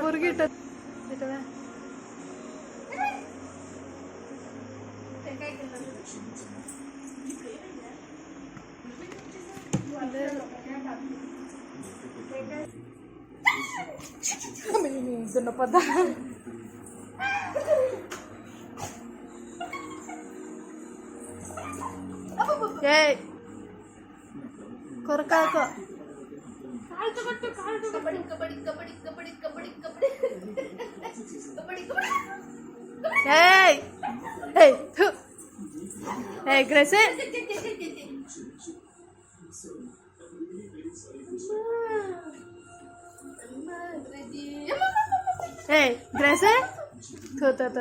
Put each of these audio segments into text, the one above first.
Forget it. Pada hey korka ko hey hey hey Grace hey Grace tuh ada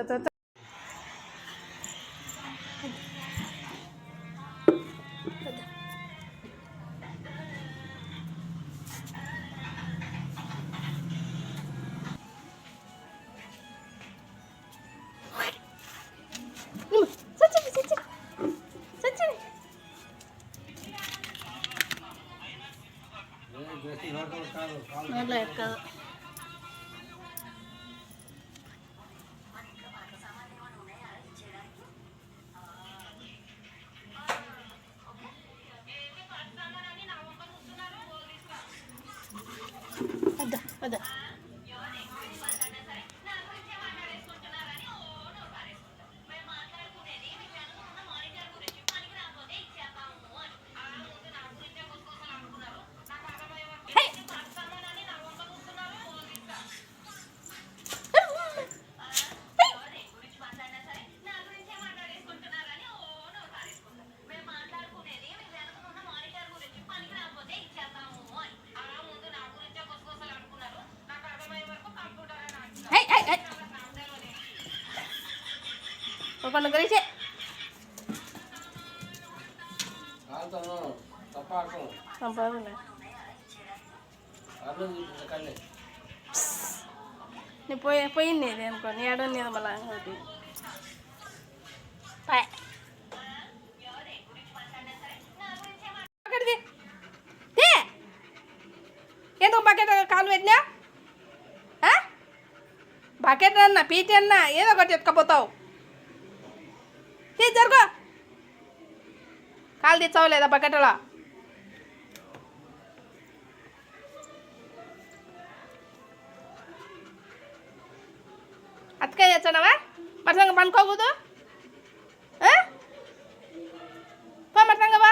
apa negara sih? Apa mana? Ini poin nih dia kan, ini ada nih malah ngerti. Pak. Pakai deh. Deh. Yang tuh pakai kalu etnya? Hah? Pakai na, pitian na, ये तो कटियत कपोताओ. జరుగు కాలు తెచ్చావు లేదా బకెట్లో అతకాయ తెచ్చానవా మరి సంగ పనుకోకూడదు మరి సంగ బా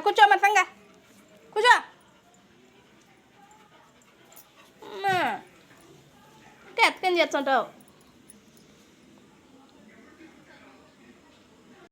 కూర్చో మరి సంగ కూర్చో అమ్మా అతకని చేస్తుంటావు